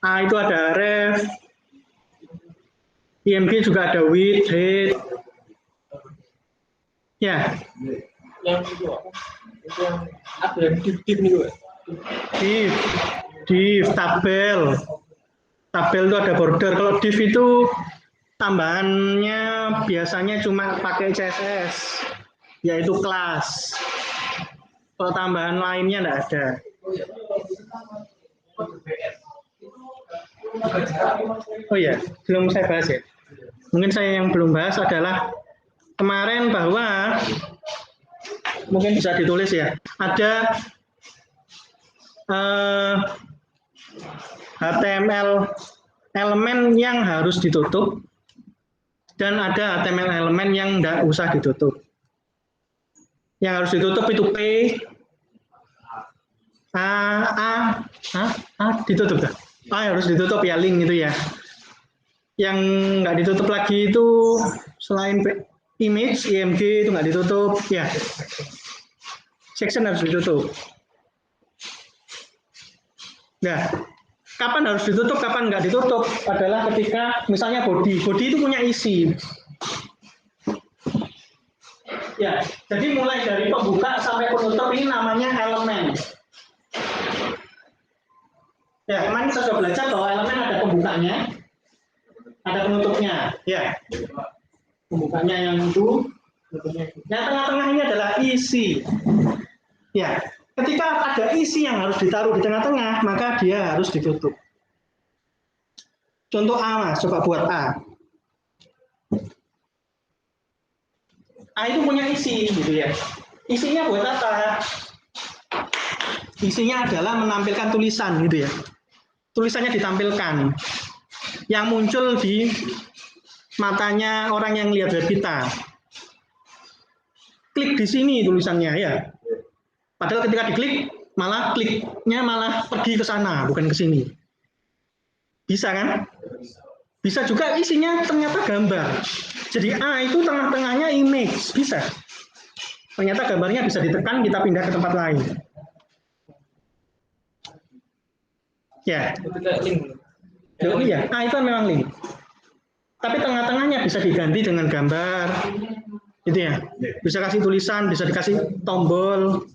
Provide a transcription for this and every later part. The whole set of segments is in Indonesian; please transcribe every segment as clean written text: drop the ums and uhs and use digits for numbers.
A itu ada ref, IMG juga ada with, read. Ya. Yang itu yang ada yang div nih, div, tabel. Tabel itu ada border. Kalau div itu tambahannya biasanya cuma pakai CSS, yaitu kelas. Kalau tambahan lainnya enggak ada. Oh ya, belum saya bahas ya. Mungkin saya yang belum bahas adalah kemarin bahwa mungkin bisa ditulis ya. Ada HTML elemen yang harus ditutup dan ada HTML elemen yang enggak usah ditutup. Yang harus ditutup itu P, A ditutup kan? Harus ditutup ya, link itu ya. Yang nggak ditutup lagi itu selain image, IMG itu nggak ditutup ya. Section harus ditutup. Nah, kapan harus ditutup, kapan nggak ditutup adalah ketika misalnya body itu punya isi. Ya, jadi mulai dari pembuka sampai penutup ini namanya elemen. Ya, kemarin kita sudah belajar bahwa elemen ada pembukanya, ada penutupnya. Ya, pembukanya yang itu, yang tengah-tengah ini adalah isi. Ya, ketika ada isi yang harus ditaruh di tengah-tengah, maka dia harus ditutup. Contoh A, Mas, coba buat A. A itu punya isi, gitu ya. Isinya buat apa? Isinya adalah menampilkan tulisan, gitu ya. Tulisannya ditampilkan, yang muncul di matanya orang yang lihat web kita. Klik di sini tulisannya ya. Padahal ketika diklik, malah kliknya malah pergi ke sana, bukan ke sini. Bisa kan? Bisa juga isinya ternyata gambar. Jadi A itu tengah-tengahnya image, bisa. Ternyata gambarnya bisa ditekan, kita pindah ke tempat lain. Ya. Oh iya, A itu memang link. Tapi tengah-tengahnya bisa diganti dengan gambar. Gitu ya. Bisa kasih tulisan, bisa dikasih tombol.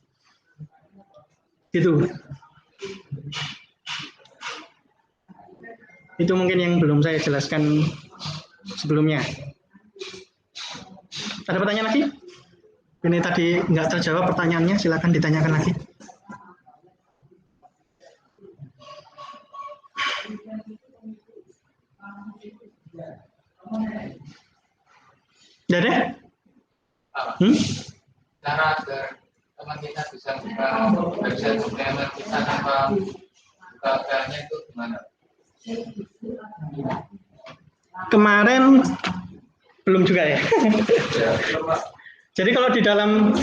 Gitu. Itu mungkin yang belum saya jelaskan sebelumnya. Ada pertanyaan lagi? Ini tadi nggak terjawab pertanyaannya, silakan ditanyakan lagi. Udah deh? Cara agar teman kita bisa buka website suplemen kita tanpa buka filenya itu gimana? Kemarin belum juga ya. Jadi kalau di dalam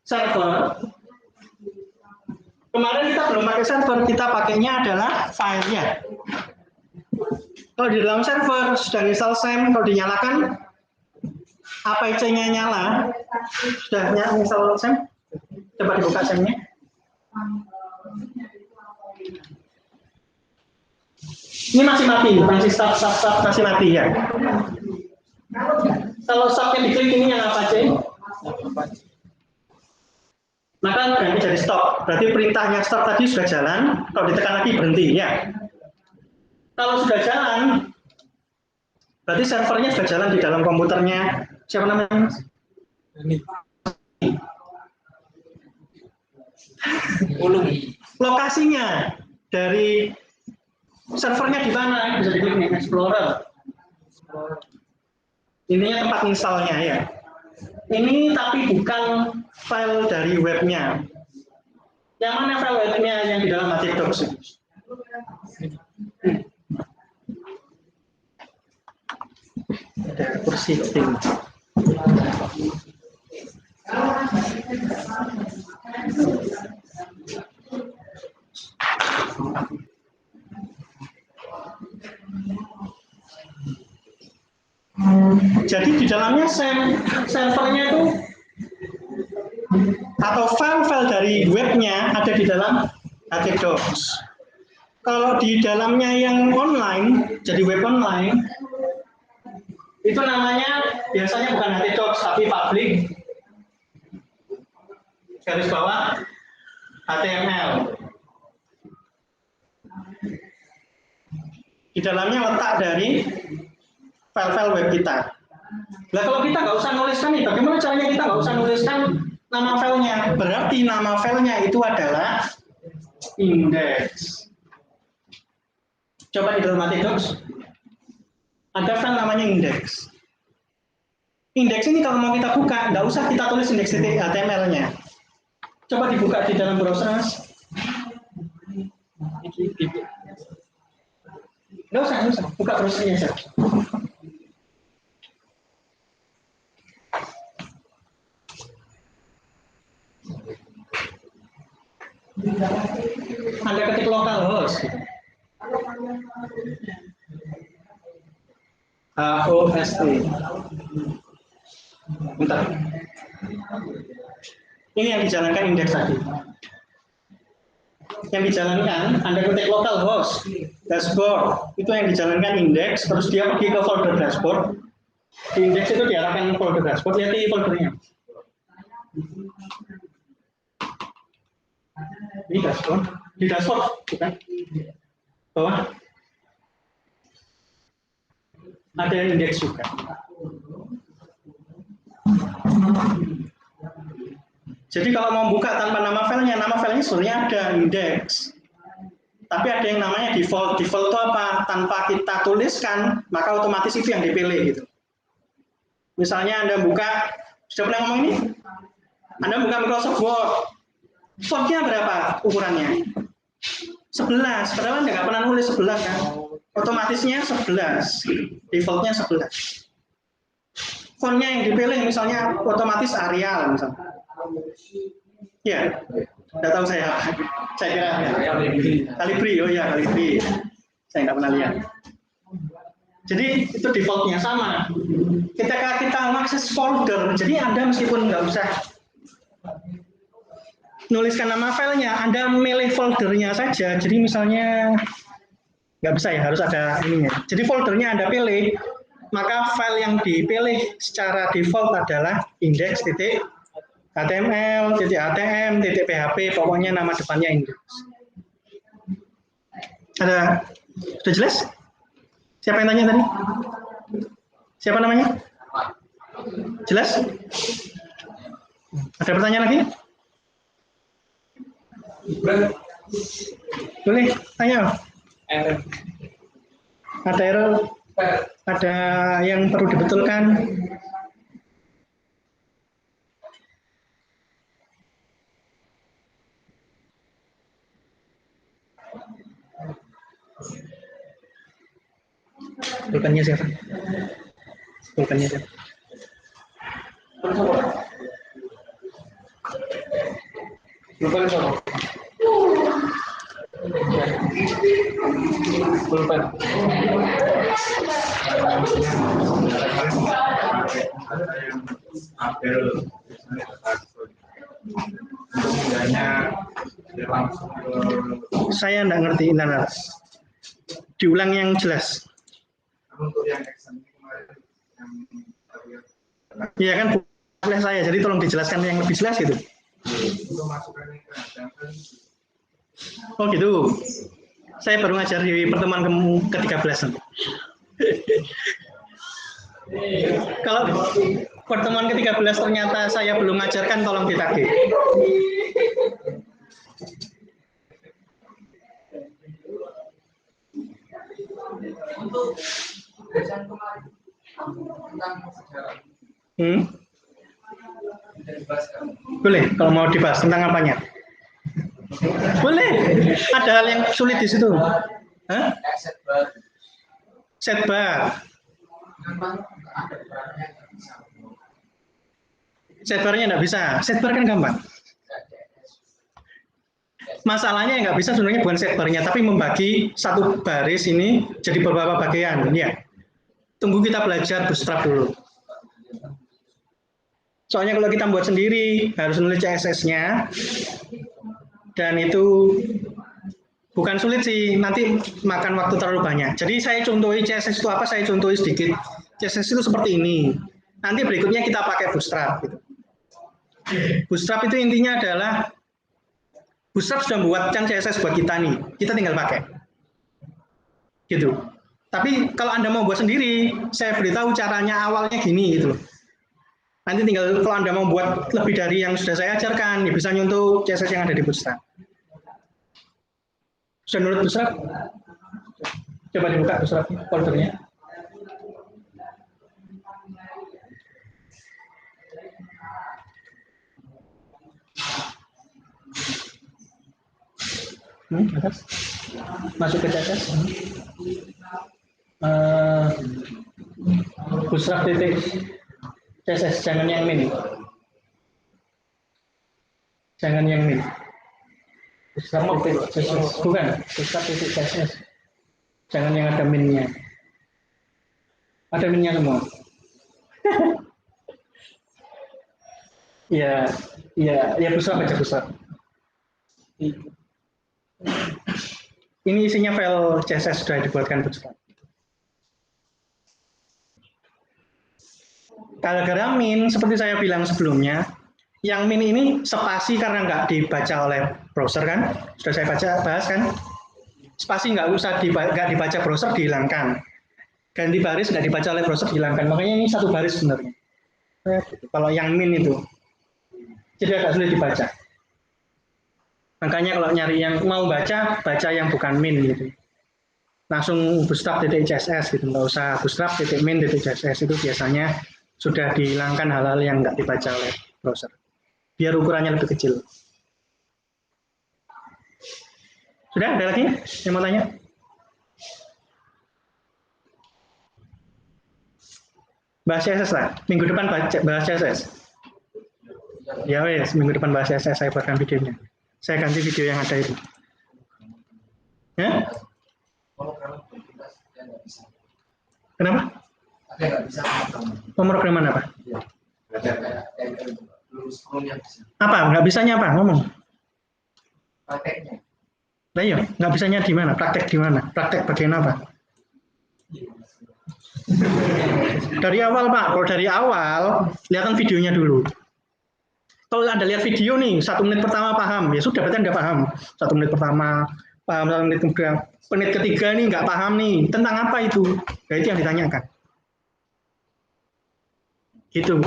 server, kemarin kita belum pakai server, kita pakainya adalah filenya. Kalau di dalam server sudah install SAM, kalau dinyalakan APC-nya nyala, sudah install SAM, coba dibuka SAM-nya. Ini masih mati, masih start masih mati ya. Kalau stopnya diklik ini yang APC, maka ganti jadi stop. Berarti perintahnya stop tadi sudah jalan, kalau ditekan lagi berhenti ya. Kalau sudah jalan, berarti servernya sudah jalan di dalam komputernya. Siapa namanya? Lokasinya dari servernya di mana? Bisa diklik nih, Explorer. Ininya tempat installnya ya. Ini tapi bukan file dari webnya. Yang mana file webnya yang di dalam HTDocs? Ada kursi tim. Jadi di dalamnya servernya itu atau file-file dari webnya ada di dalam HTDocs. Kalau di dalamnya yang online, jadi web online, itu namanya biasanya bukan htdocs tapi public garis bawah HTML. Di dalamnya letak dari file-file web kita. Nah kalau kita nggak usah nuliskan nih, bagaimana caranya kita nggak usah nuliskan nama filenya? Berarti nama filenya itu adalah index. Coba di dalam htdocs ada file namanya index. Indeks ini kalau mau kita buka, nggak usah kita tulis index.html-nya. Coba dibuka di dalam browser, Mas. Nggak usah. Buka browsernya saja. Anda ketik localhost. HOST. Bentar. Ini yang dijalankan indeks tadi. Yang dijalankan, Anda ketik localhost, dashboard, itu yang dijalankan indeks, terus dia pergi ke folder dashboard. Di indeks itu diarahkan ke folder dashboard, lihat di foldernya. Ini di dashboard, bukan? Bawah. Ada yang indeks juga. Jadi kalau mau buka tanpa nama filenya sebenarnya ada indeks. Tapi ada yang namanya default. Default itu apa? Tanpa kita tuliskan, maka otomatis itu yang dipilih gitu. Misalnya Anda buka, sudah pernah ngomong ini? Anda buka Microsoft Word. Fontnya berapa ukurannya? 11. Padahal Anda nggak pernah nulis 11 kan? Otomatisnya 11. Defaultnya 11. Fontnya yang dipilih misalnya otomatis Arial misalnya. Ya, tidak tahu saya kira Calibri, oh ya Calibri, saya nggak pernah lihat. Jadi itu defaultnya sama. Ketika kita mengakses folder, jadi Anda meskipun nggak usah nuliskan nama filenya, Anda memilih foldernya saja. Jadi misalnya nggak bisa ya, harus ada ininya. Jadi foldernya Anda pilih, maka file yang dipilih secara default adalah index.html, .atm, .php, pokoknya nama depannya index. Sudah jelas? Siapa yang tanya tadi? Siapa namanya? Jelas? Ada pertanyaan lagi? Boleh, tanya. Ada error? Ada yang perlu dibetulkan? Pulpennya siapa? Pulpennya siapa? Pulpen siapa? Pulpen. Saya enggak ngerti, nah. Diulang yang jelas. Untuk yang exam kemarin yang Iya kan boleh saya, jadi tolong dijelaskan yang lebih jelas gitu. untuk masukan ke Oh gitu. Saya baru ngajar di pertemuan ke-13. Kalau pertemuan ke-13 ternyata saya belum ngajarkan, tolong ditagih. untuk exam kemarin tentang sejarah tidak dibahas kan? Boleh, kalau mau dibahas tentang apanya? Boleh. Ada hal yang sulit di situ. Hah? Set bar. Set barnya nggak bisa. Set bar kan gampang. Masalahnya yang nggak bisa sebenarnya bukan set barnya, tapi membagi satu baris ini jadi beberapa bagian. Ya. Tunggu kita belajar bootstrap dulu. Soalnya kalau kita buat sendiri harus nulis CSS-nya, dan itu Bukan sulit sih, nanti makan waktu terlalu banyak. Jadi saya contohi CSS itu apa, saya contohi sedikit. CSS itu seperti ini. Nanti berikutnya kita pakai Bootstrap. Gitu. Bootstrap itu intinya adalah, Bootstrap sudah membuatkan CSS buat kita nih, kita tinggal pakai. Gitu. Tapi kalau Anda mau buat sendiri, saya beritahu caranya awalnya gini gitu. Nanti tinggal kalau Anda mau buat lebih dari yang sudah saya ajarkan, ya bisa nyontoh CSS yang ada di Bootstrap. Sudah nurut Bootstrap? Coba dibuka Bootstrap foldernya. Atas. Masuk ke CSS. Bootstrap titik CSS, jangan yang min. Jangan yang min. Bootstrap titik CSS, bukan. Bootstrap titik CSS. Jangan yang ada minnya. Ada minnya semua. Ya Bootstrap aja Bootstrap. Ini isinya file CSS sudah dibuatkan Bootstrap. Gara-gara min, seperti saya bilang sebelumnya, yang min ini spasi karena nggak dibaca oleh browser kan, sudah saya bahas kan, spasi nggak dibaca browser dihilangkan, ganti baris nggak dibaca oleh browser dihilangkan, makanya ini satu baris sebenarnya. Kalau yang min itu, jadi agak sulit dibaca. Makanya kalau nyari yang mau baca yang bukan min gitu. Langsung bootstrap.css gitu, nggak usah bootstrap.min.css, itu biasanya sudah dihilangkan hal-hal yang nggak dibaca oleh browser. Biar ukurannya lebih kecil. Sudah, ada lagi yang mau tanya? Bahas CSS lah, minggu depan bahas CSS. Ya wes, minggu depan bahas CSS, saya buatkan videonya. Saya ganti video yang ada itu. Ya? Kenapa? Pemrograman apa? Apa? Nggak bisanya apa? Ngomong. Prakteknya. Nah iya, nggak bisanya di mana? Praktek di mana? Praktek bagian apa? Dari awal Pak, kalau dari awal, lihatkan videonya dulu. Kalau Anda lihat video nih, 1 menit pertama paham, ya sudah berarti Anda paham. 1 menit pertama paham, 1 menit kemudian, menit ketiga nih nggak paham nih, tentang apa itu? Nah, itu yang ditanyakan. Gitu.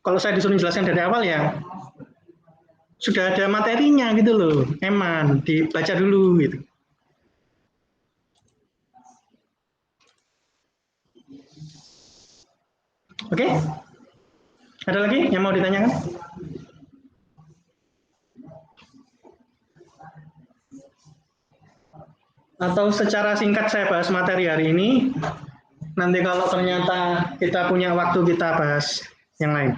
Kalau saya disuruh jelaskan dari awal ya, sudah ada materinya gitu loh, eman, dibaca dulu gitu. Oke? Ada lagi yang mau ditanyakan? Atau secara singkat saya bahas materi hari ini, nanti kalau ternyata kita punya waktu kita bahas yang lain.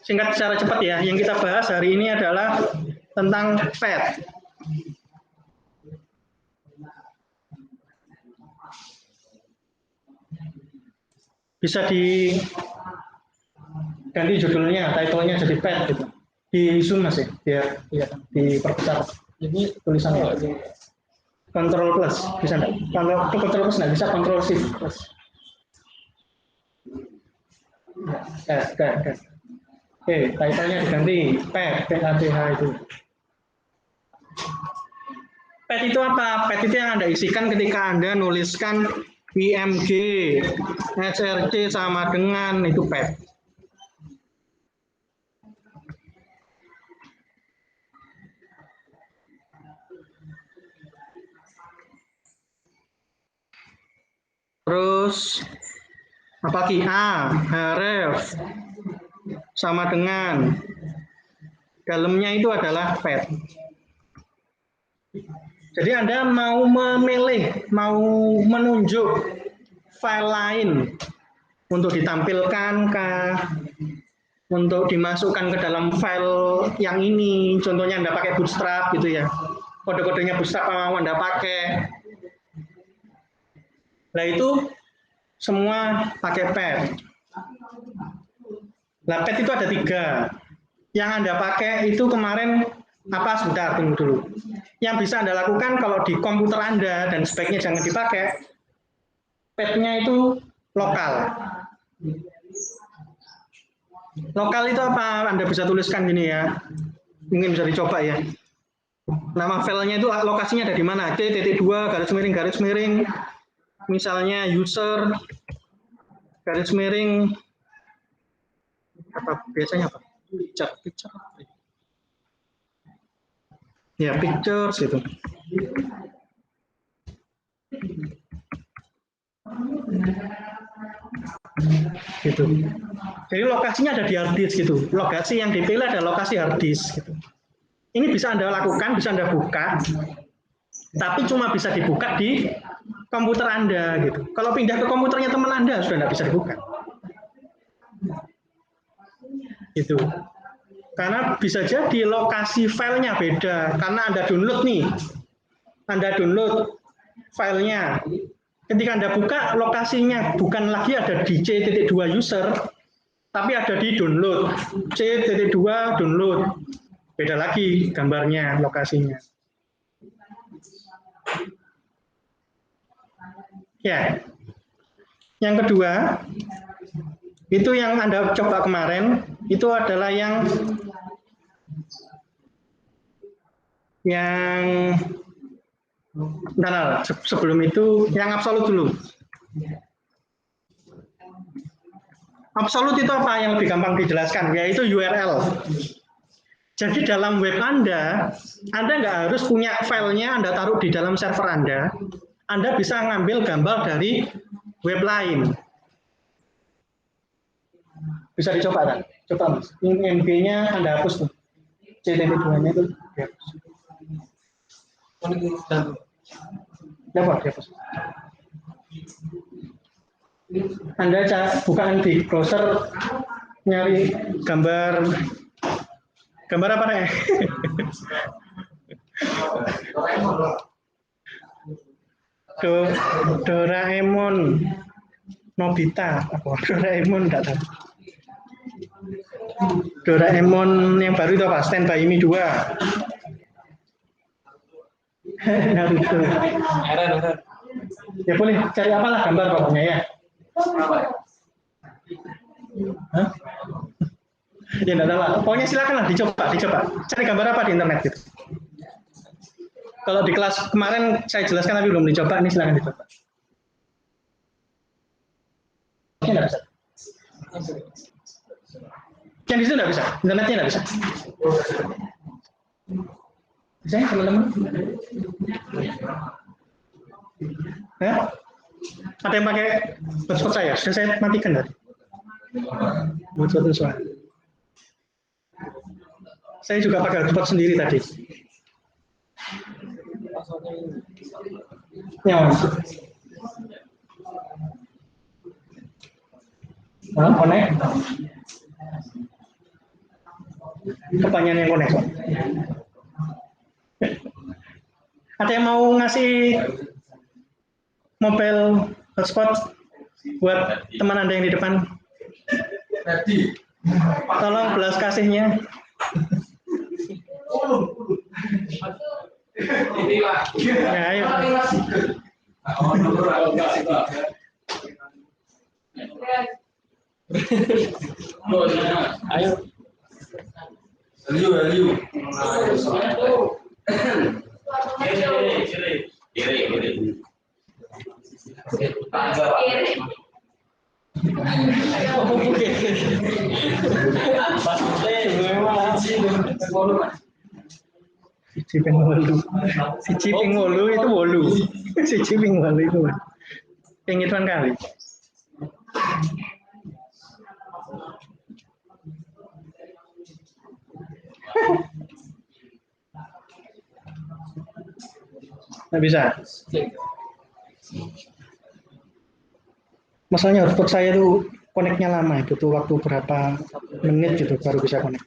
Singkat secara cepat ya, yang kita bahas hari ini adalah tentang pet. Bisa diganti judulnya, title-nya jadi pet gitu. Di zoom Mas ya, biar diperbesar. Ini tulisannya. Control plus, bisa enggak? Kalau Control plus enggak bisa, Control Shift plus. Oke, title-nya diganti pet, PATH itu. Pet itu apa? Pet itu yang Anda isikan ketika Anda nuliskan IMG, SRC sama dengan itu pet. Terus apa lagi? Href sama dengan dalamnya itu adalah pet. Jadi Anda mau memilih, mau menunjuk file lain untuk ditampilkan untuk dimasukkan ke dalam file yang ini, contohnya Anda pakai Bootstrap gitu ya, kode-kodenya Bootstrap mau Anda pakai. Nah itu semua pakai pet. Nah pet itu ada 3. Yang Anda pakai itu kemarin Apa sebentar, tunggu dulu. Yang bisa Anda lakukan kalau di komputer Anda dan sebaiknya jangan dipakai, pad-nya itu lokal. Lokal itu apa? Anda bisa tuliskan gini ya. Mungkin bisa dicoba ya. Nama filenya itu lokasinya ada di mana? C.2 garis miring misalnya user garis miring apa biasanya apa? Picture. Ya, pictures gitu. Gitu. Jadi lokasinya ada di hard disk gitu. Lokasi yang dipilih ada lokasi hard disk gitu. Ini bisa Anda lakukan, bisa Anda buka, tapi cuma bisa dibuka di komputer Anda gitu. Kalau pindah ke komputernya teman Anda sudah tidak bisa dibuka. Gitu. Karena bisa jadi lokasi filenya beda. Karena Anda download nih. Anda download filenya. Ketika Anda buka, lokasinya bukan lagi ada di C.2 user, tapi ada di download. C.2 download. Beda lagi gambarnya, lokasinya. Ya. Yang kedua, itu yang Anda coba kemarin, itu adalah yang bentar, sebelum itu yang absolut dulu. Absolut itu apa yang lebih gampang dijelaskan, yaitu URL. Jadi dalam web Anda nggak harus punya filenya Anda taruh di dalam server Anda bisa ngambil gambar dari web lain. Bisa dicoba kan? Coba Mas. MB-nya Anda hapus tuh. C.2-nya itu dihapus. Dihapus. Anda bukan di browser nyari gambar apa nih? Doraemon, Nobita, apa? Doraemon enggak tahu. Doraemon yang baru itu apa? Stand by Me 2. Naruto. Ya boleh cari apalah gambar pokoknya ya. Hah? Ya enggak tahu. Pokoknya silakanlah dicoba. Cari gambar apa di internet gitu. Kalau di kelas kemarin saya jelaskan tapi belum dicoba, ini silakan dicoba. Ini enggak bisa. Yang di situ enggak bisa, internetnya enggak bisa. Bisa ya teman-teman? Ya? Ada yang pakai hotspot saya? Sudah saya matikan tadi. Hotspot suara. Saya juga pakai hotspot sendiri tadi. Ya. Connect. Pertanyaan yang connect. Ada yang mau ngasih mobile hotspot buat teman Anda yang di depan? Tolong belas kasihnya. Ya, ayo. Ayo. Ayo. Siji ping 8 itu 8. Siji ping 8 itu. Penghitungan kali. Nggak bisa. Masalahnya hotspot saya itu connect-nya lama, butuh waktu berapa menit gitu baru bisa connect.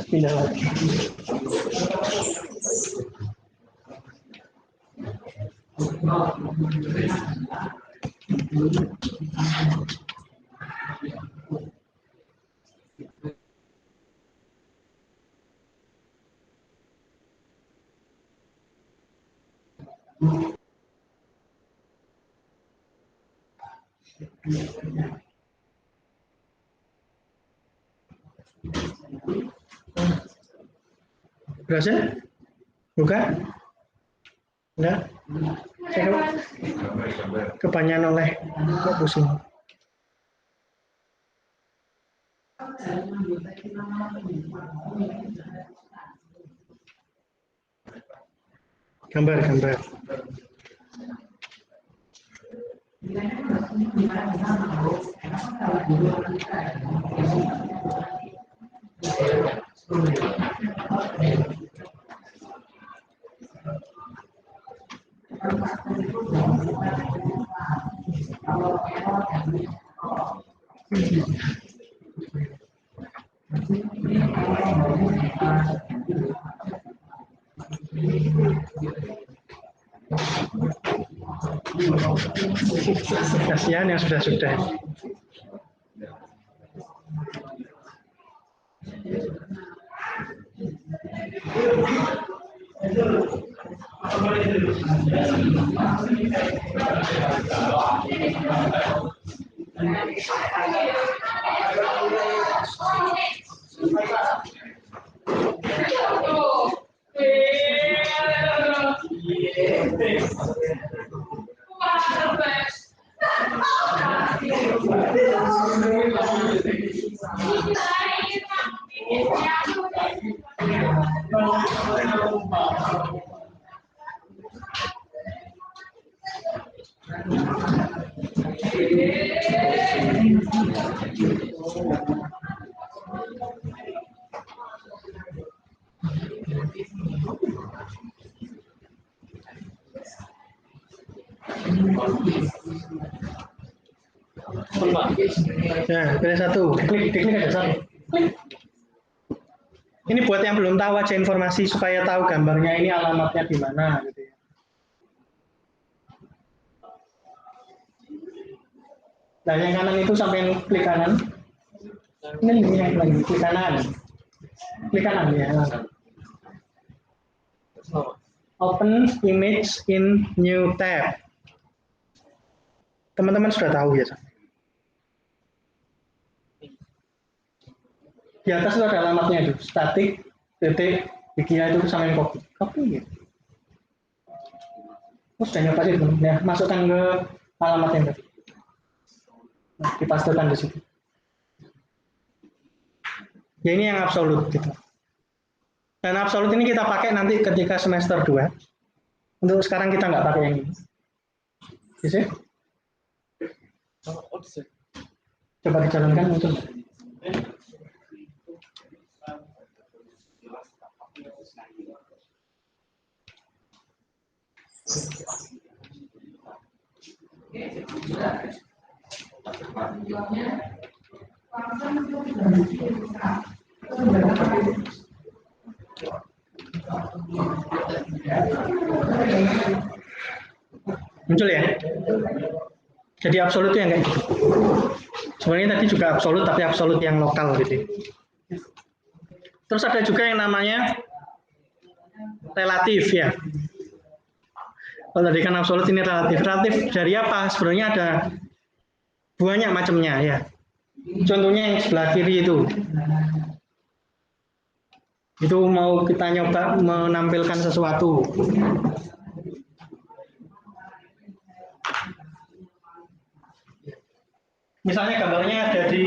Pindah lagi. Berhasil? Buka? Enggak? Saya kebanyakan oleh kok pusing. Gambar. Kasihan yang sudah-sudah. Nah, pilih satu. Klik aja satu. Klik. Ini buat yang belum tahu aja informasi supaya tahu gambarnya ini alamatnya di mana gitu ya. Nah, yang kanan itu sampai klik kanan. Ini yang lagi klik kanan. Klik kanan ya. Open image in new tab. Teman-teman sudah tahu ya. Di atas itu ada alamatnya itu, static, titik, bikinnya itu sama yang copy gitu. Sudah nyoba sih, ya, masukkan ke alamatnya tadi. Nah, dipastekan di situ. Ya ini yang absolut gitu. Dan absolut ini kita pakai nanti ketika semester 2. Untuk sekarang kita nggak pakai yang ini. Bisa? Coba dijalankan untuk. Muncul ya? Jadi absolut itu yang kayak gitu. Sebenarnya tadi juga absolut, tapi absolut yang lokal gitu. Terus ada juga yang namanya relatif ya. Kalau tadi kan absolut, ini relatif. Relatif dari apa? Sebenarnya ada banyak macamnya ya. Contohnya yang sebelah kiri itu. Itu mau kita nyoba menampilkan sesuatu. Misalnya gambarnya ada di,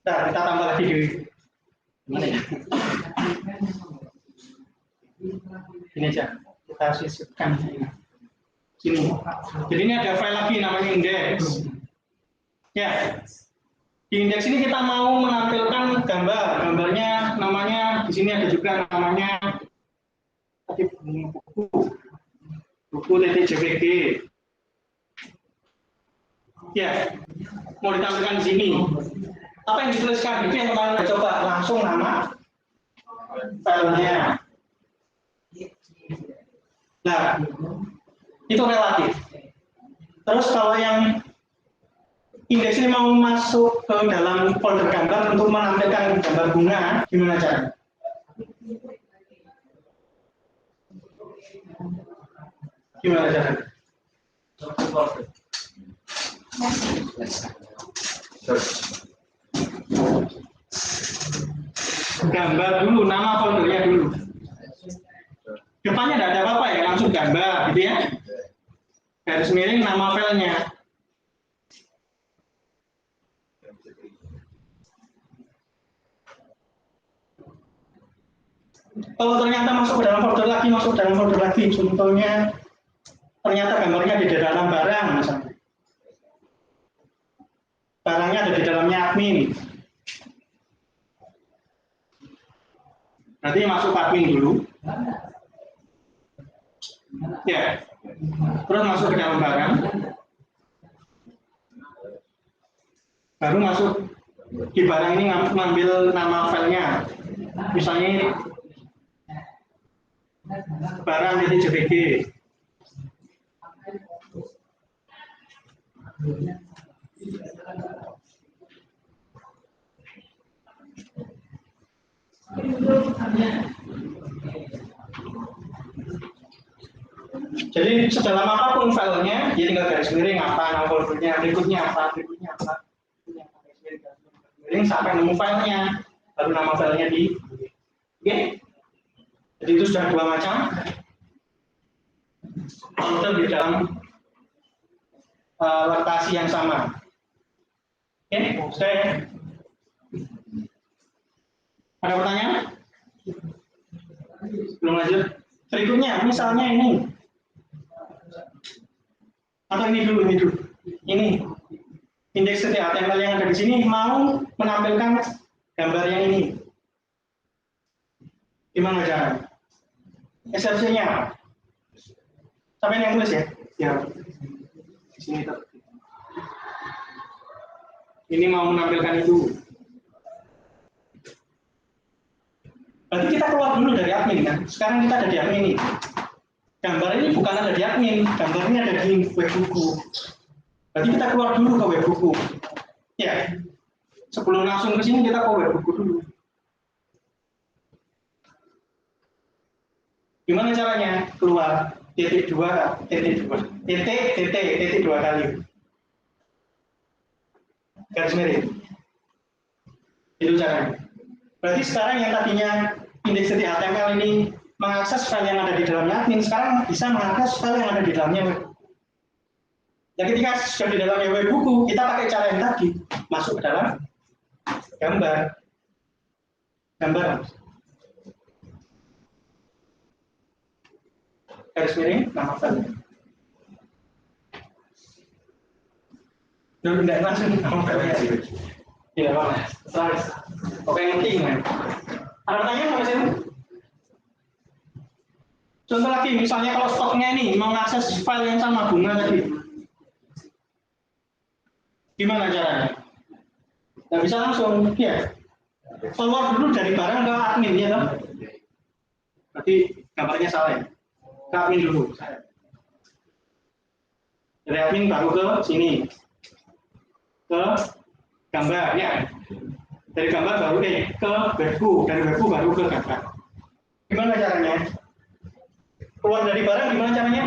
nah kita tambah lagi di mana ya? Ini aja, kita sisipkan sini. Jadi ini ada file lagi namanya indeks. Ya, di indeks ini kita mau menampilkan gambar. Gambarnya namanya di sini ada juga namanya buku .jpg. Ya, mau ditampilkan di sini. Apa yang dituliskan itu yang kalian coba langsung nama filenya. Nah, itu relatif. Terus kalau yang indeks ini mau masuk ke dalam folder gambar untuk menampilkan gambar bunga, gimana caranya? Gimana caranya? Gambar dulu, nama foldernya dulu. Depannya tidak ada apa-apa ya, langsung gambar, gitu ya. Garis miring nama filenya. Kalau ternyata masuk ke dalam folder lagi, contohnya ternyata gambarnya di dalam barang, misalnya. Barangnya ada di dalamnya admin. Nanti masuk admin dulu. Ya. Terus masuk ke dalam barang. Baru masuk di barang ini ngambil nama filenya. Misalnya ini barang.jpg. Jadi sedalam apapun filenya, dia tinggal garis miring apa, nama foldernya, berikutnya apa, miring sampai nemu filenya, baru nama filenya di. Oke? Jadi itu sudah dua macam folder di dalam lokasi yang sama. Oke? Sudah ya? Ada pertanyaan? Belum lanjut? Berikutnya, misalnya ini. Atau ini dulu. Ini. Indeks HTML yang ada di sini mau menampilkan gambar yang ini. Gimana caranya? Eksepsinya. Sampai yang tulis ya? Ya. Di sini tuh. Ini mau menampilkan itu. Berarti kita keluar dulu dari admin kan? Sekarang kita ada di admin ini. Gambar ini bukan ada di admin, gambar ini ada di webbuku. Berarti kita keluar dulu ke webbuku. Ya. Sebelum langsung ke sini kita ke webbuku dulu. Gimana caranya keluar? Titik dua kali. Garis miring. Itu caranya. Berarti sekarang yang tadinya indeks.html ini mengakses file yang ada di dalamnya admin, sekarang bisa mengakses file yang ada di dalamnya web. Dan ketika sudah di dalamnya webbuku, kita pakai cara yang tadi, masuk ke dalam gambar. Garis miring, nama file. Dulu tidak langsung nama filenya. Tidak apa-apa. Oke, penting. Ada pertanyaan sama saya? Contoh lagi, misalnya kalau stoknya ini mau mengakses file yang sama bunga tadi, gimana caranya? Nggak bisa langsung, ya. Keluar dulu dari barang ke admin, ya toh? Berarti gambarnya salah ya? Ke admin dulu. Dari admin baru ke sini, ke gambar, ya. Dari gambar baru ke webku, dari webku baru ke gambar. Gimana caranya? Keluar dari barang gimana caranya?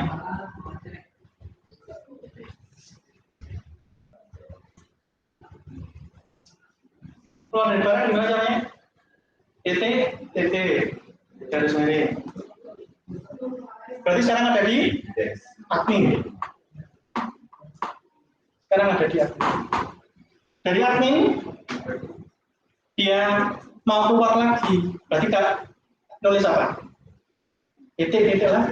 Keluar dari barang gimana caranya? titik garis miring. Berarti sekarang ada di admin. Sekarang ada di admin. Dari admin dia mau keluar lagi, berarti nulis apa? Titik lah.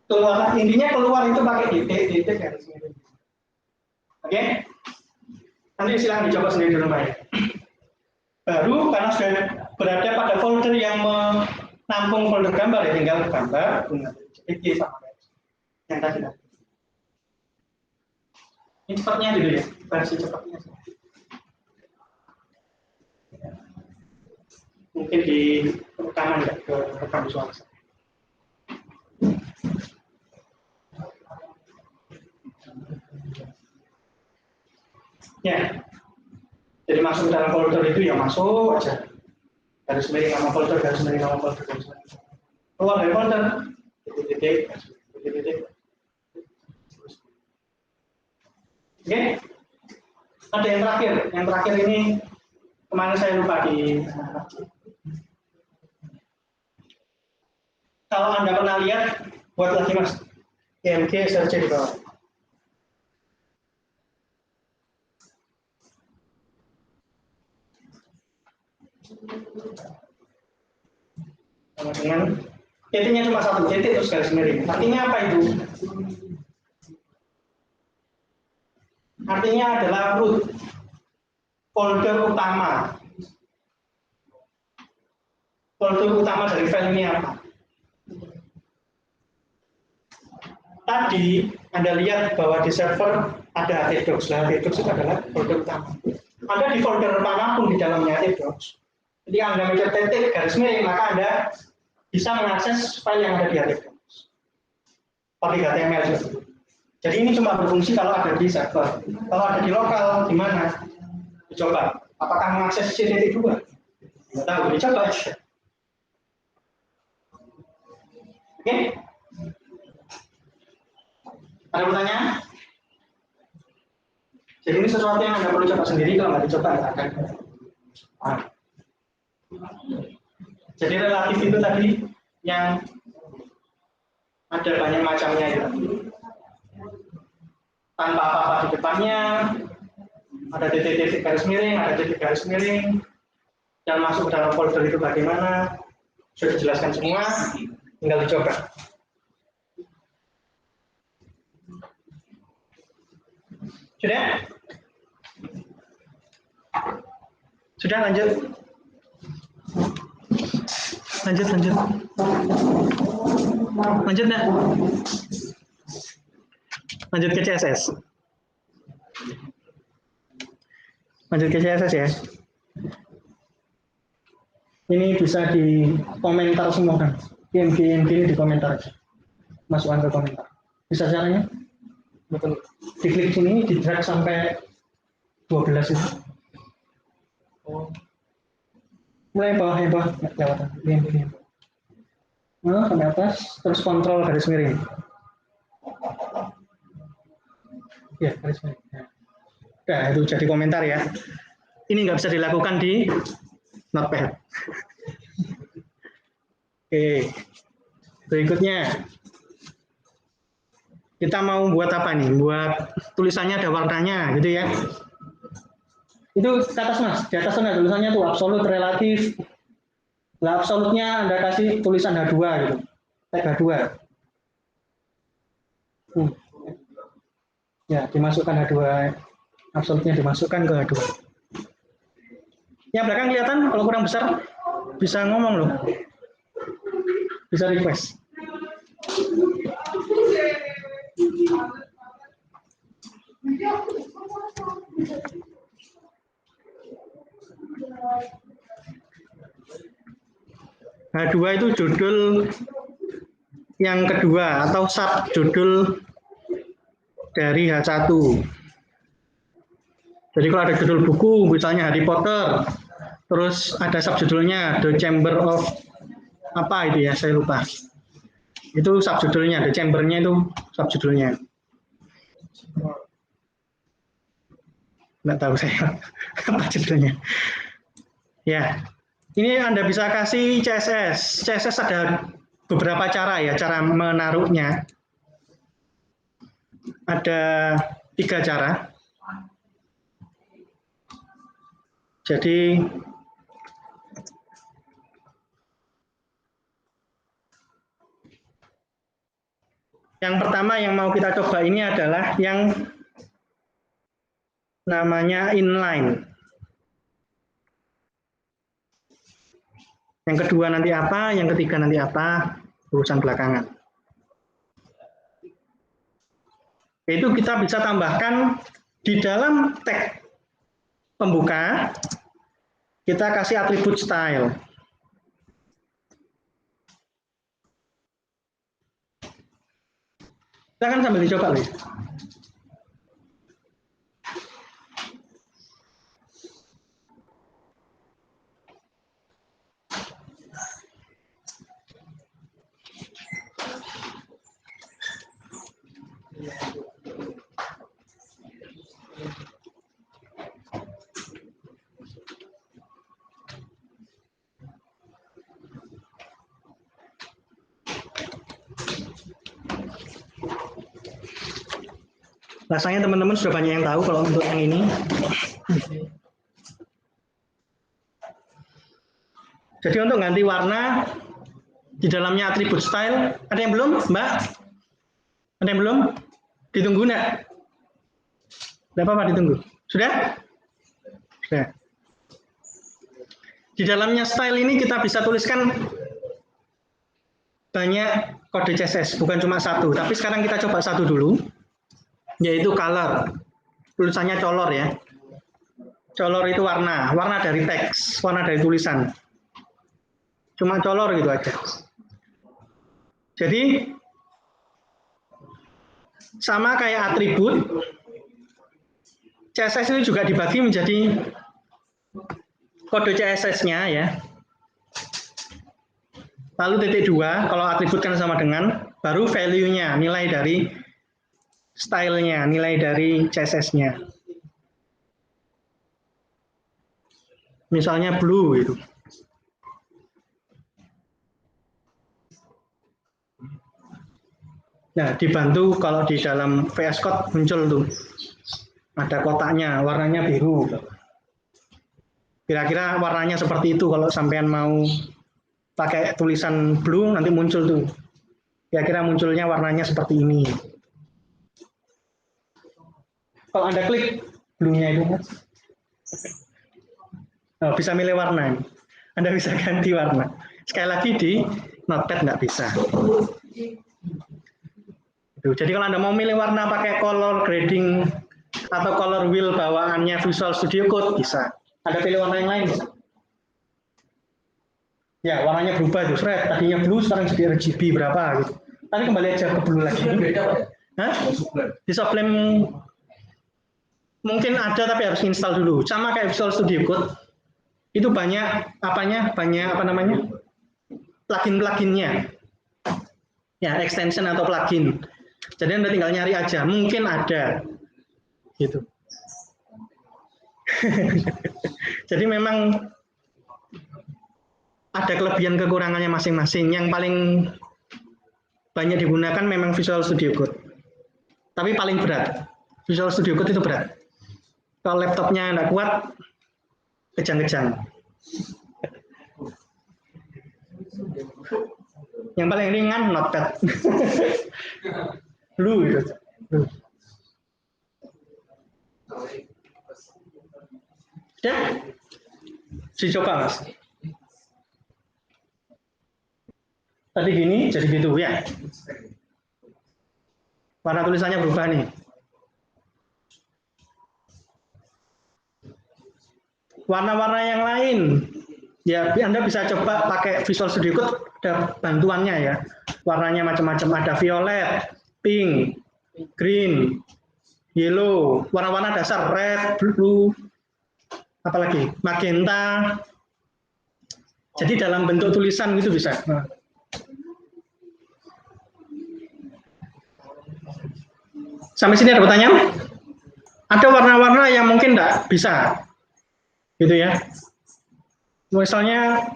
Keluar, intinya keluar itu pakai titik garis miring. Oke? Nanti silahkan dicoba sendiri di rumah ya. Baru karena sudah berada pada folder yang menampung folder gambar ya, tinggal gambar, titik sama yang tadi. Ini cepatnya dulu ya, versi cepatnya. Mungkin di rekaman ya, ke rekam suara. Ya, jadi masuk ke dalam folder itu ya masuk aja. Garis miring nama folder, garis miring nama folder, garis miring. Keluar dari folder, titik. Oke, ada yang terakhir. Yang terakhir ini kemarin saya lupa di. Kalau Anda pernah lihat, buat lagi mas, IMG SRC di bawah. Dengan titiknya cuma satu titik terus garis miring. Artinya apa itu? Artinya adalah root folder utama. Folder utama dari file ini apa? Tadi Anda lihat bahwa di server ada htdocs. Htdocs itu adalah folder utama. Anda di folder manapun di dalamnya htdocs. Jadi Anda mencet titik garis miring, maka Anda bisa mengakses file yang ada di htdocs. Seperti HTML juga. Jadi ini cuma berfungsi kalau ada di server. Kalau ada di lokal, di mana? Dicoba. Apakah mengakses CTT2? Tidak tahu, dicoba aja. Oke? Ada pertanyaan? Jadi ini sesuatu yang Anda perlu coba sendiri, kalau nggak dicoba nggak akan. Jadi relatif itu tadi yang ada banyak macamnya itu. Tanpa apa-apa di depannya, ada titik-titik garis miring, ada titik garis miring, dan masuk ke dalam folder itu bagaimana, sudah dijelaskan semua, tinggal dicoba. Sudah? Sudah lanjut? Lanjut. Lanjut enggak? Lanjut ke CSS. Lanjut ke CSS ya. Ini bisa di komentar semua kan. IMG ini di komentar aja. Masukkan ke komentar. Bisa caranya? Betul. Diklik sini, di drag sampai 12 itu. Oh. Mulai bawah nggak kelihatan. Ini. Nah, sampai atas, terus kontrol garis miring. Ya, garis miring. Nah, itu jadi komentar ya. Ini nggak bisa dilakukan di Notepad. Oke, berikutnya kita mau buat apa nih? Buat tulisannya ada warnanya, gitu ya. Itu ke atas mas, di atas sana tulisannya tuh absolut, relatif. Lah absolutnya Anda kasih tulisan H2 gitu, tag H2. Ya, dimasukkan H2, absolutnya dimasukkan ke H2. Yang belakang kelihatan, kalau kurang besar bisa ngomong loh, bisa request. H2 itu judul yang kedua atau sub judul dari H1. Jadi kalau ada judul buku, misalnya Harry Potter, terus ada subjudulnya The Chamber of apa itu ya, saya lupa. Itu subjudulnya, The Chamber-nya itu subjudulnya. Nggak tahu saya apa judulnya. Ya, ini Anda bisa kasih CSS. CSS ada beberapa cara ya, cara menaruhnya. Ada 3 cara. Jadi yang pertama yang mau kita coba ini adalah yang namanya inline. Yang kedua nanti apa, yang ketiga nanti apa, urusan belakangan. Itu kita bisa tambahkan di dalam tag pembuka, kita kasih atribut style. Kita kan sambil dicoba nih. Rasanya teman-teman sudah banyak yang tahu kalau untuk yang ini. Jadi untuk ganti warna di dalamnya atribut style, ada yang belum, Mbak? Ada yang belum? Ditunggu enggak? Tidak apa-apa, ditunggu. Sudah? Sudah. Di dalamnya style ini kita bisa tuliskan banyak kode CSS, bukan cuma satu. Tapi sekarang kita coba satu dulu, yaitu color. Tulisannya color ya. Color itu warna, warna dari teks, warna dari tulisan. Cuma color gitu aja. Jadi sama kayak atribut, CSS ini juga dibagi menjadi kode CSS-nya ya. Lalu titik 2, kalau atribut kan sama dengan, baru value-nya, nilai dari style-nya, nilai dari CSS-nya. Misalnya blue gitu. Nah, dibantu kalau di dalam VS Code muncul tuh. Ada kotaknya, warnanya biru. Kira-kira warnanya seperti itu kalau sampean mau pakai tulisan blue nanti muncul tuh. Kira-kira munculnya warnanya seperti ini. Kalau Anda klik blue-nya itu, oh, bisa milih warna. Anda bisa ganti warna. Sekali lagi di Notepad nggak bisa. Jadi kalau Anda mau milih warna pakai color grading atau color wheel bawaannya Visual Studio Code bisa. Anda pilih warna yang lain bisa. Ya, warnanya berubah tuh, red. Tadinya blue, sekarang jadi RGB berapa gitu. Nanti kembali aja ke blue lagi. Hah? Di Sublime mungkin ada tapi harus install dulu. Sama kayak Visual Studio Code. Itu banyak apanya? Banyak apa namanya? Plugin-pluginnya. Ya, extension atau plugin. Jadi Anda tinggal nyari aja, mungkin ada gitu. Jadi memang ada kelebihan kekurangannya masing-masing. Yang paling banyak digunakan memang Visual Studio Code. Tapi paling berat. Visual Studio Code itu berat. Kalau laptopnya nggak kuat, kejang-kejang. Yang paling ringan Notepad. Blue gitu. Ya, dicoba Mas. Tadi gini, jadi gitu ya. Warna tulisannya berubah nih. Warna-warna yang lain, ya Anda bisa coba pakai Visual Studio Code, ada bantuannya ya. Warnanya macam-macam, ada violet, pink, green, yellow, warna-warna dasar red, blue, apalagi magenta. Jadi dalam bentuk tulisan itu bisa. Nah. Sampai sini ada pertanyaan? Ada warna-warna yang mungkin enggak bisa, gitu ya. Misalnya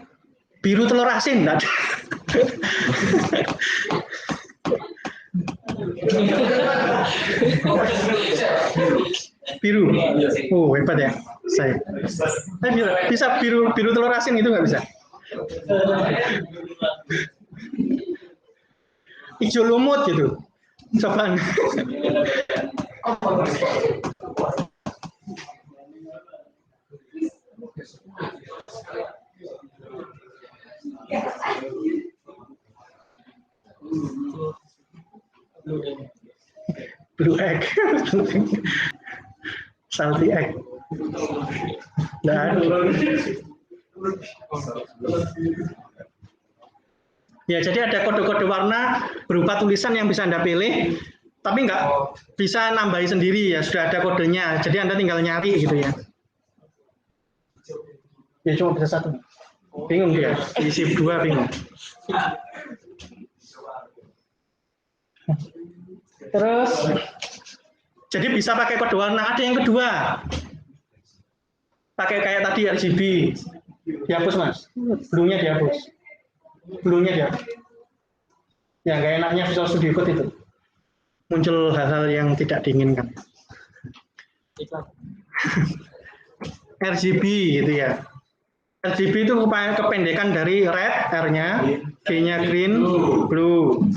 biru telur asin, enggak ada. Biru, oh hebat ya, saya. Bisa biru telur asin itu nggak bisa. Hijau lumut gitu, coba. Blue egg, salty egg. Nah, ya, jadi ada kode-kode warna berupa tulisan yang bisa Anda pilih, tapi nggak bisa nambahi sendiri ya, sudah ada kodenya. Jadi Anda tinggal nyari gitu ya. Ya cuma bisa satu. Bingung dia, isi 2 bingung. Terus, jadi bisa pakai kode warna. Ada yang kedua, pakai kayak tadi RGB, dihapus mas, blue-nya dihapus, blue-nya dihapus. Ya nggak enaknya Visual Studio Code itu, muncul hal-hal yang tidak diinginkan. RGB gitu ya. RGB itu kependekan dari red, R-nya, G-nya green, blue.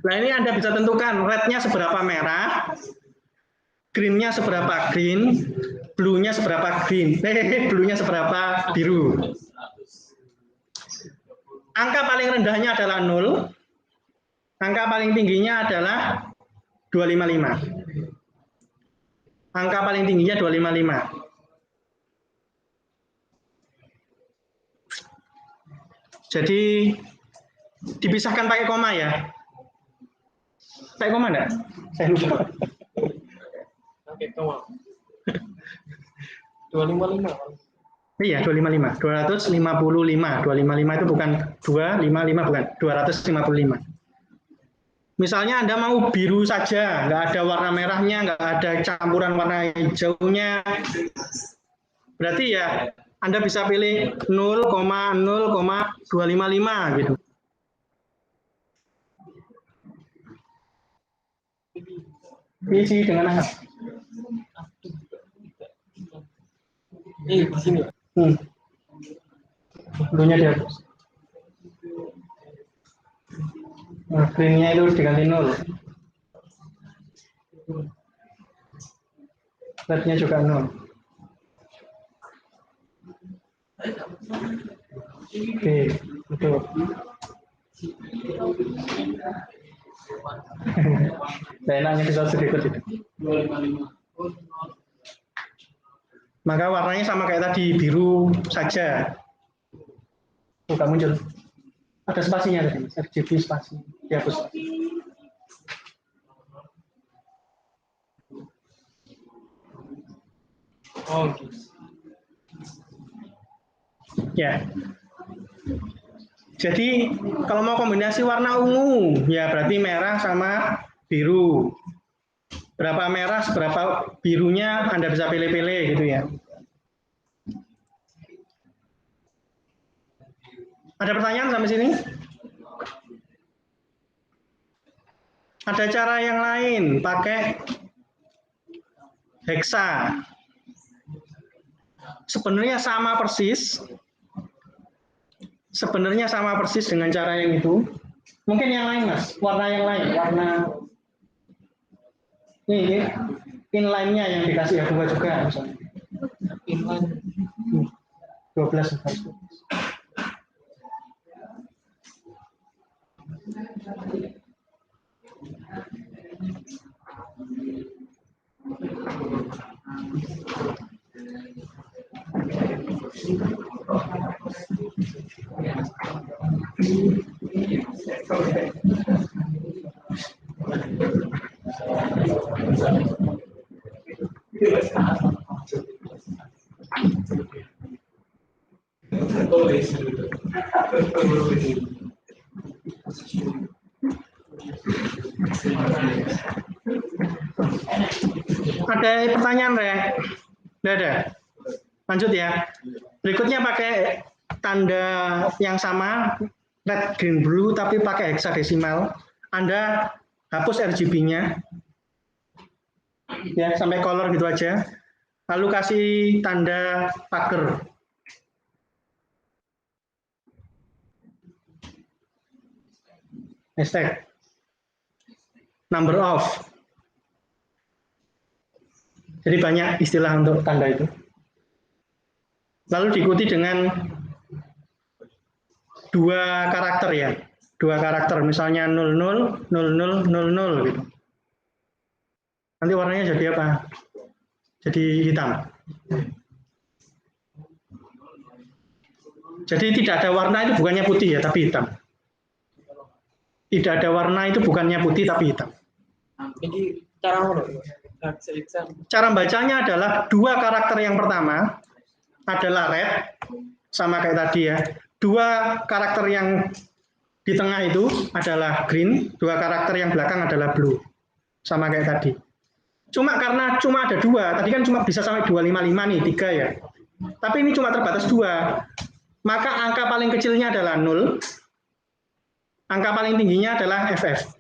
Nah ini Anda bisa tentukan red-nya seberapa merah, green-nya seberapa green, blue-nya seberapa green, blue-nya seberapa biru. Angka paling rendahnya adalah 0, angka paling tingginya adalah 255. Angka paling tingginya 255. Jadi dipisahkan pakai koma ya. Pakai koma enggak? Saya lupa. Pakai koma. 255. Iya, 255. 255. 255 itu bukan 255 bukan, 255. Misalnya Anda mau biru saja, nggak ada warna merahnya, nggak ada campuran warna hijaunya, berarti ya Anda bisa pilih 0,0,255 gitu. Isi dengan apa? Di sini. Blue-nya dihapus. Nah, green-nya itu diganti 0. Red-nya juga 0. Oke, betul. Nah, enaknya bisa sedikit itu. Maka warnanya sama kayak tadi, biru saja. Bukan muncul. Ada spasinya tadi, RGB spasi, dihapus. Oh, gitu. Ya. Jadi kalau mau kombinasi warna ungu, ya berarti merah sama biru. Berapa merah, seberapa birunya Anda bisa pilih-pilih gitu ya. Ada pertanyaan sampai sini? Ada cara yang lain, pakai hexa. Sebenarnya sama persis. Sebenarnya sama persis dengan cara yang itu. Mungkin yang lain, Mas. Warna yang lain. Warna ini inline-nya yang dikasih ya 2 juga misalnya. Inline 12. Ada pertanyaan, Rek? Nggak ada. Lanjut ya. Berikutnya pakai tanda yang sama, red, green, blue, tapi pakai hexadesimal. Anda hapus RGB-nya, ya sampai color gitu aja. Lalu kasih tanda pagar. Hashtag. Number of. Jadi banyak istilah untuk tanda itu. Lalu diikuti dengan 2 karakter ya. 2 karakter, misalnya 00, 00, 00 gitu. Nanti warnanya jadi apa? Jadi hitam. Jadi tidak ada warna itu bukannya putih ya, tapi hitam. Tidak ada warna itu bukannya putih tapi hitam. Ini cara Cara bacanya adalah 2 karakter yang pertama adalah red, sama kayak tadi ya. 2 karakter yang di tengah itu adalah green, 2 karakter yang belakang adalah blue, sama kayak tadi. Karena cuma ada 2, tadi kan cuma bisa sampai 255 nih, 3 ya. Tapi ini cuma terbatas 2, maka angka paling kecilnya adalah 0, angka paling tingginya adalah FF.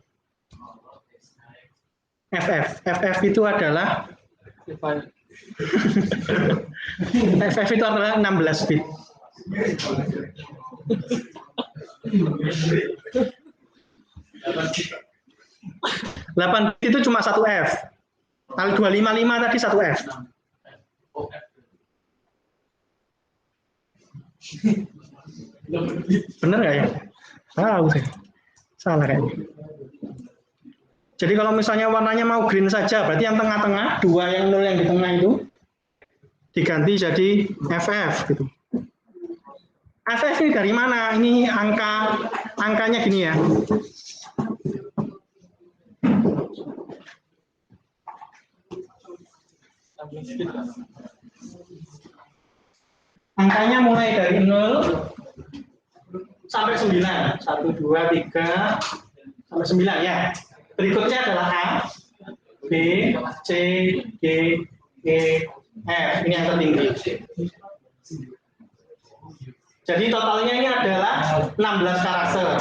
FF itu adalah FF itu adalah 16 bit. 8 bit itu cuma 1 F. Kalau 255 tadi 1 F. Bener nggak ya? Tahu saya. Salah kayaknya. Jadi kalau misalnya warnanya mau green saja, berarti yang tengah-tengah, 2 yang 0 yang di tengah itu diganti jadi FF gitu. FF ini dari mana? Ini angkanya gini ya. Angkanya mulai dari 0 sampai 9. 1, 2, 3, sampai 9 ya. Berikutnya adalah A, B, C, G, E, F. Ini yang tertinggi. Jadi totalnya ini adalah 16 karakter.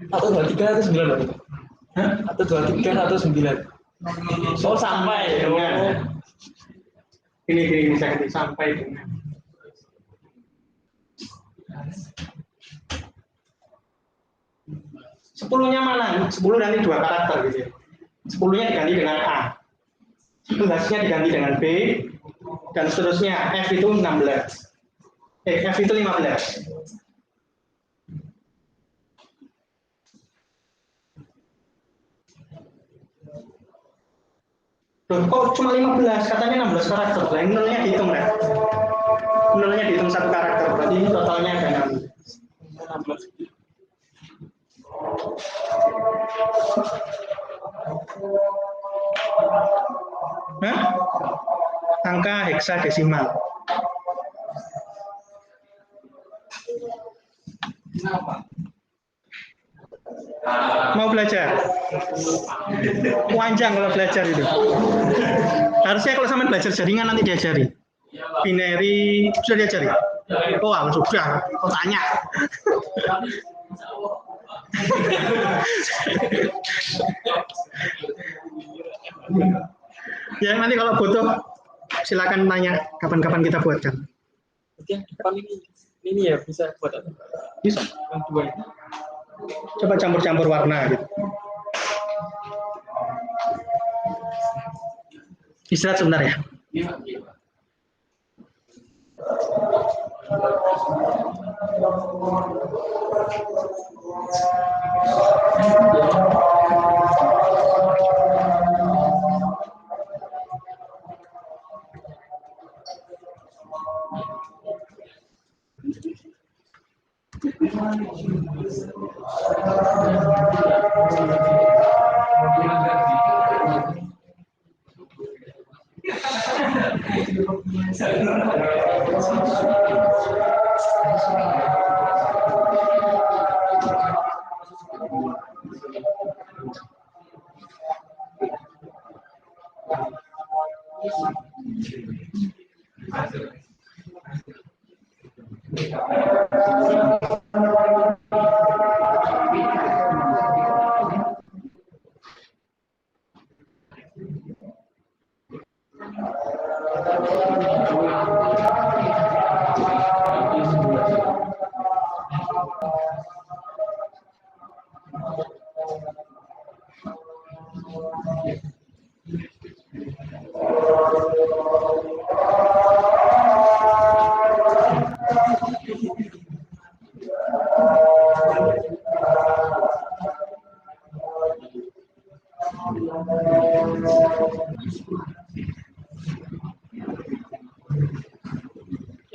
Atau 23 atau 9? Atau 23 atau 9? Oh sampai Dengan ini bisa sampai dengan 10-nya mana? 10 nanti 2 karakter gitu ya. 10-nya diganti dengan A, 11-nya diganti dengan B, dan seterusnya. F itu 16. F itu 15. Loh, kok cuma 15? Katanya 16 karakter. Lah, nolnya dihitung, kan? Nolnya dihitung 1 karakter, berarti totalnya ada 16. Hah? Angka heksadesimal. Mau belajar? Panjang kalau belajar itu. Harusnya kalau sama belajar jaringan nanti diajari. Binary sudah diajari? Oh, sudah. Kau tanya. Ya nanti kalau butuh silakan tanya kapan-kapan kita buatkan. Yang depan ini ya bisa buat apa? Bisa. Yang 2 ini. Coba campur-campur warna gitu. Istirahat sebentar ya.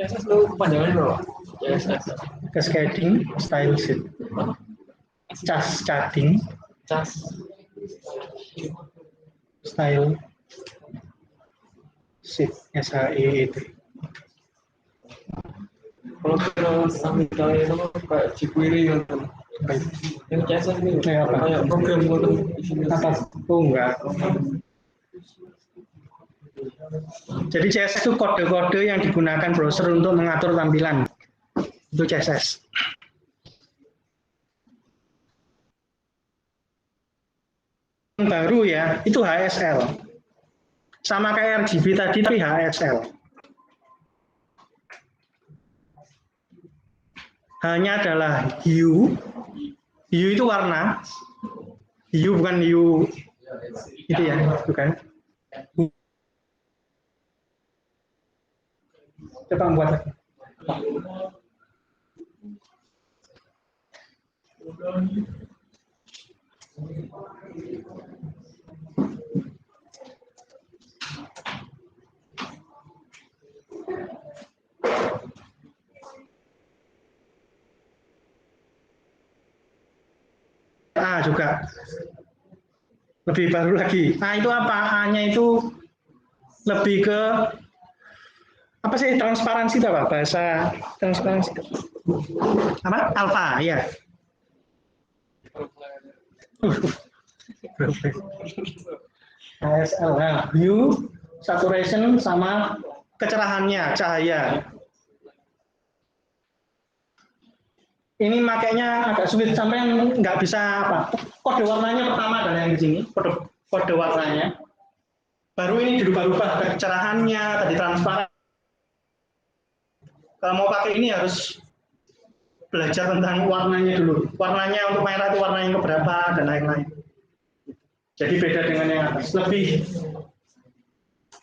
CSS itu kepanjangannya berapa? CSS. Cascading Style Sheet. Cascading Style Sheet. SHEET. Kalau kita sambil itu kayak jQuery gitu. Yang CSS ini Kayak apa? Kayak program gitu isinya. Apa? Oh enggak. Jadi CSS itu kode-kode yang digunakan browser untuk mengatur tampilan. Itu CSS. Yang baru ya, itu HSL. Sama kayak RGB tadi, tapi HSL. Hanya adalah hue. Hue itu warna. Hue bukan hue itu ya, bukan. Coba buat lagi. A juga lebih baru lagi. Nah itu apa? A-nya itu lebih ke apa sih, transparansi itu apa? Bahasa transparansi apa? Alpha ya. HSL, nah, hue, saturation sama kecerahannya, cahaya. Ini makanya agak sulit sampai nggak bisa apa. Kode warnanya pertama adalah yang di sini, kode warnanya. Baru ini dirubah-rubah kecerahannya, tadi transparan. Kalau mau pakai ini harus belajar tentang warnanya dulu. Warnanya untuk merah itu warna yang keberapa dan lain-lain. Jadi beda dengan yang atas. Lebih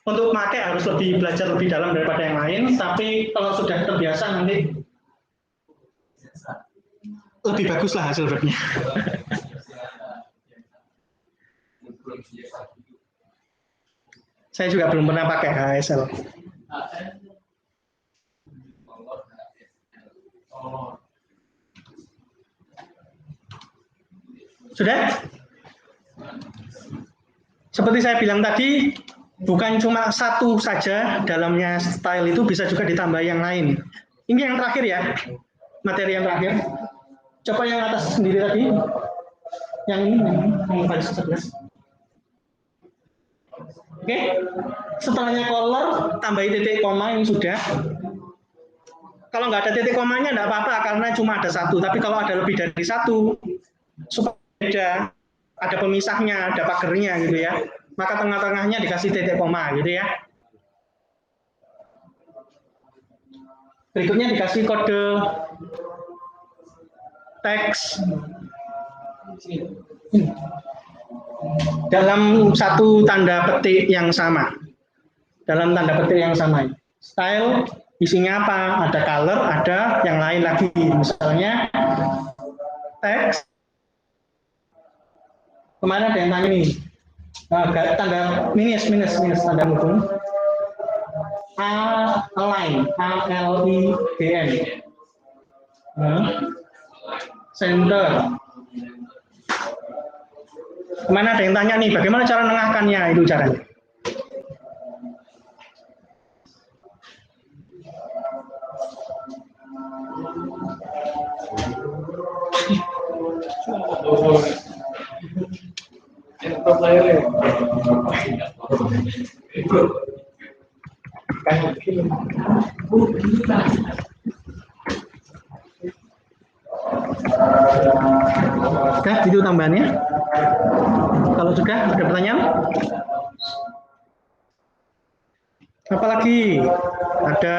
untuk pakai harus lebih belajar lebih dalam daripada yang lain. Tapi kalau sudah terbiasa nanti lebih bagus lah hasil webnya. Saya juga belum pernah pakai HSL. Sudah? Seperti saya bilang tadi, bukan cuma satu saja dalamnya style itu, bisa juga ditambah yang lain. Ini yang terakhir ya, materi yang terakhir. Coba yang atas sendiri tadi, yang ini, yang baris 11. Oke, setelahnya color, tambahin titik koma yang sudah. Kalau nggak ada titik komanya nggak apa-apa karena cuma ada satu. Tapi kalau ada lebih dari satu, supaya beda, ada pemisahnya, ada pagernya gitu ya. Maka tengah-tengahnya dikasih titik koma gitu ya. Berikutnya dikasih kode teks dalam satu tanda petik yang sama. Dalam tanda petik yang sama. Style isinya apa? Ada color, ada yang lain lagi. Misalnya teks. Kemarin ada yang tanya nih. Tanda minus tanda hukum. Align, ALIGN. center. Kemana ada yang tanya nih, bagaimana cara menengahkannya itu caranya? Pro player ya. Oke, itu tambahannya. Kalau sudah ada pertanyaan? Apalagi ada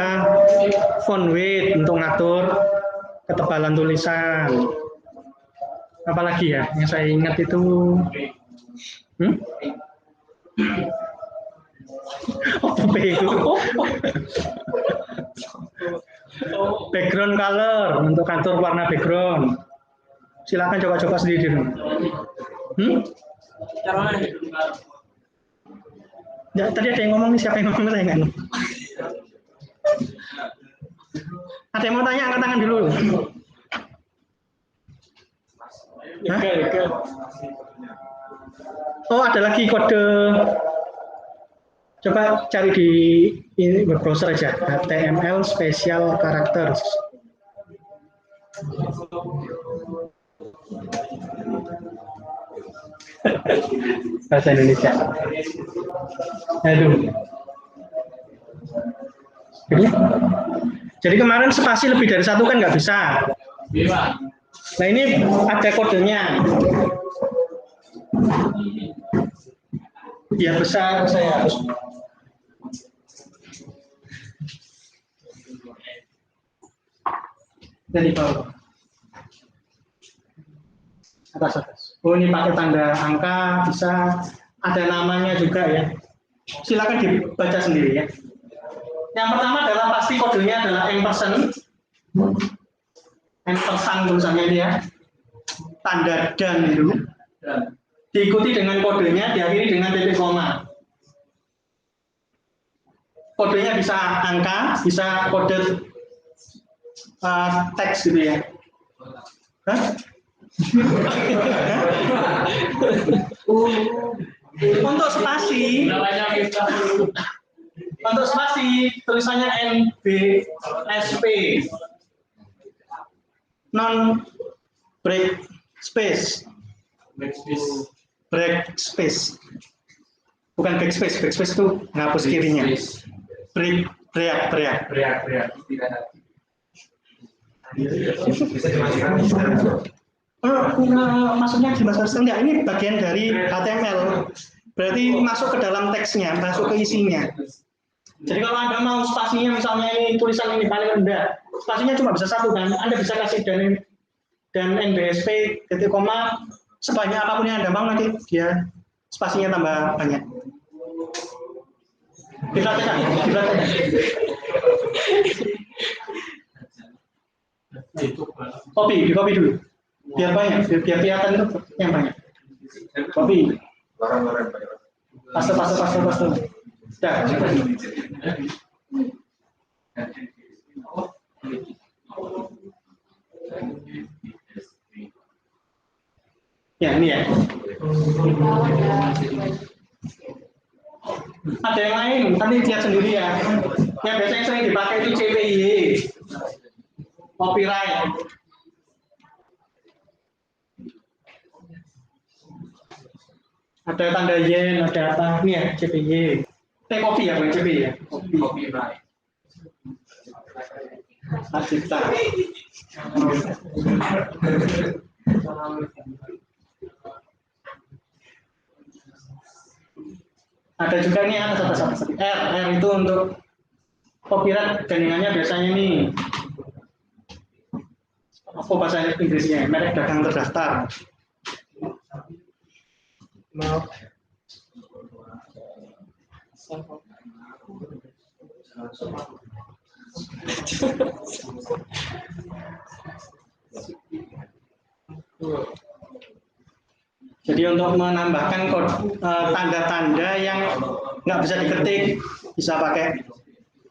font weight untuk ngatur ketebalan tulisan. Apalagi ya yang saya ingat itu background color untuk atur warna background. Silakan coba-coba sendiri. Ya, tadi ada yang ngomong nih, siapa yang ngomong saya nggak? Ada yang mau tanya, angkat tangan dulu. Hah? Oh, ada lagi kode. Coba cari di ini web browser aja, HTML special characters. Bahasa Indonesia. Aduh. Jadi kemarin spasi lebih dari satu kan nggak bisa. Nah ini ada kodenya. Ya besar saya harus. Dari bawah. Atas. Oh ini pakai tanda angka, bisa ada namanya juga ya. Silakan dibaca sendiri ya. Yang pertama adalah pasti kodenya adalah ampersand. Ampersand tulisannya dia. Tanda dan itu. Diikuti dengan kodenya, diakhiri dengan titik koma. Kodenya bisa angka, bisa kode teks gitu ya. Hah? Untuk spasi tulisannya NBSP, non break space, bukan backspace. Backspace itu ngapus kirinya. Break. Maksudnya di bahasa enggak, ini bagian dari HTML. Berarti masuk ke dalam teksnya, masuk ke isinya. Jadi kalau Anda mau spasinya misalnya ini tulisan ini paling rendah, spasinya cuma bisa satu kan, Anda bisa kasih dan NBSP titik koma sebanyak apapun yang Anda mau, nanti dia spasinya tambah banyak. Dipraktekkan. Di copy dulu. Biar banyak, biar kelihatan itu yang banyak. Copy. Paste. Sudah. Ya, ini ya. Ada yang lain, nanti lihat sendiri ya. Yang biasanya sering dipakai itu CPY, copyright. Ada tanda yen, ada apa? Ini ya, CPY. Copy ya, bukan CPY ya. Copyright. Asita. Ada juga nih R itu untuk copyright, jaringannya biasanya nih apa bahasa Inggrisnya, merek dagang terdaftar. Maaf. Jadi untuk menambahkan tanda-tanda yang nggak bisa diketik, bisa pakai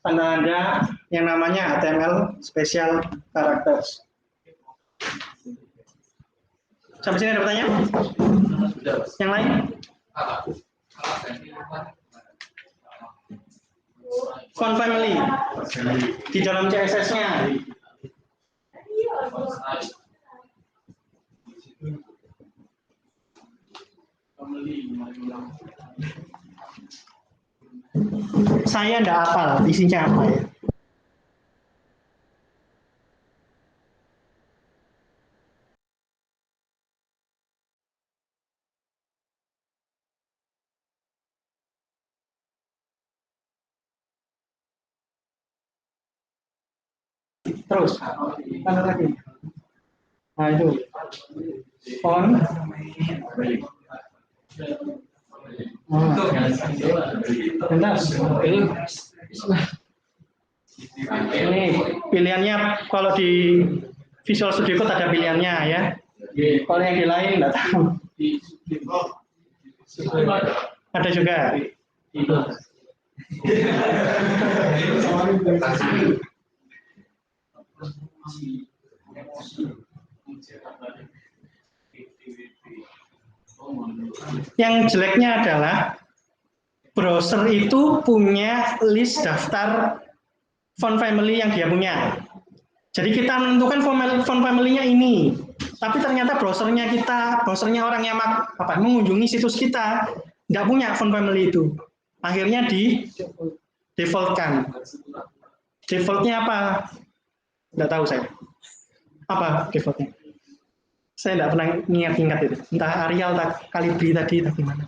tanda-tanda yang namanya HTML special characters. Sampai sini ada pertanyaan? Yang lain? Font family di dalam CSS-nya. Saya enggak hafal isinya apa ya. Terus, mana lagi? Nah itu, font. Bentar, ini pilihannya kalau di Visual Studio Code ada pilihannya ya. Kalau yang di lain nggak tahu. Ada juga. Yang jeleknya adalah browser itu punya list daftar font family yang dia punya. Jadi kita menentukan font family-nya ini, tapi ternyata browsernya orang yang mengunjungi situs kita nggak punya font family itu. Akhirnya di defaultkan. Defaultnya apa? Nggak tahu saya. Apa defaultnya? Saya nggak pernah ingat itu. Entah Arial, Calibri tadi, atau gimana.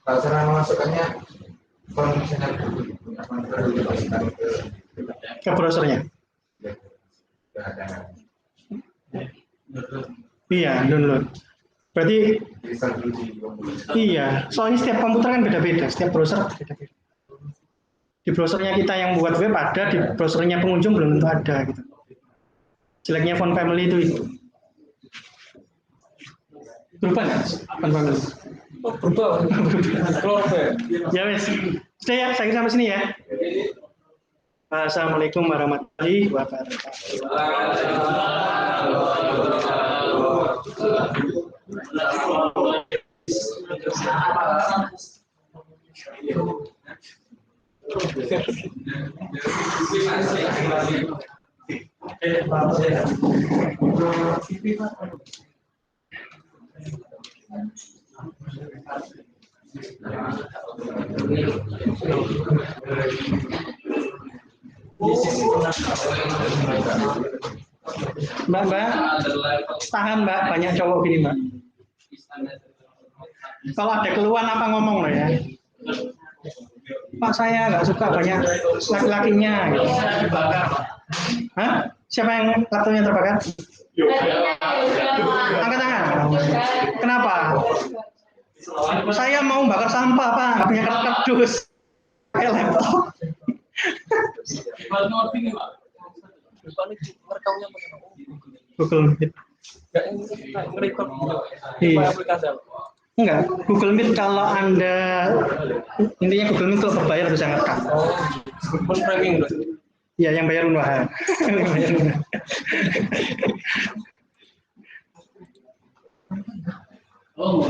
Cara memasukkannya Ke browsernya. Iya, download. Berarti iya, soalnya setiap komputer kan beda-beda, setiap browser beda-beda. Di browsernya kita yang buat web ada, di browsernya pengunjung belum tentu ada gitu. Jeleknya font family itu. Berubah nggak font family? Oh, berubah. Ya wes, sudah ya, saya sampai sini ya. Assalamualaikum warahmatullahi wabarakatuh. Mbak, tahan Mbak, banyak cowok gini Mbak. Kalau ada keluhan apa ngomong loh ya. Pak saya nggak suka banyak laki-lakinya. Gitu. Hah? Siapa yang laptopnya terbakar? Angkat tangan. Kenapa? Saya mau bakar sampah Pak, nggak punya kardus. Kayak laptop. Google Meet. Iya. Enggak, Google Meet kalau Anda intinya Google Meet kalau berbayar bisa ngerekam. Google Framing. Iya, yang bayar Unwah. Oh.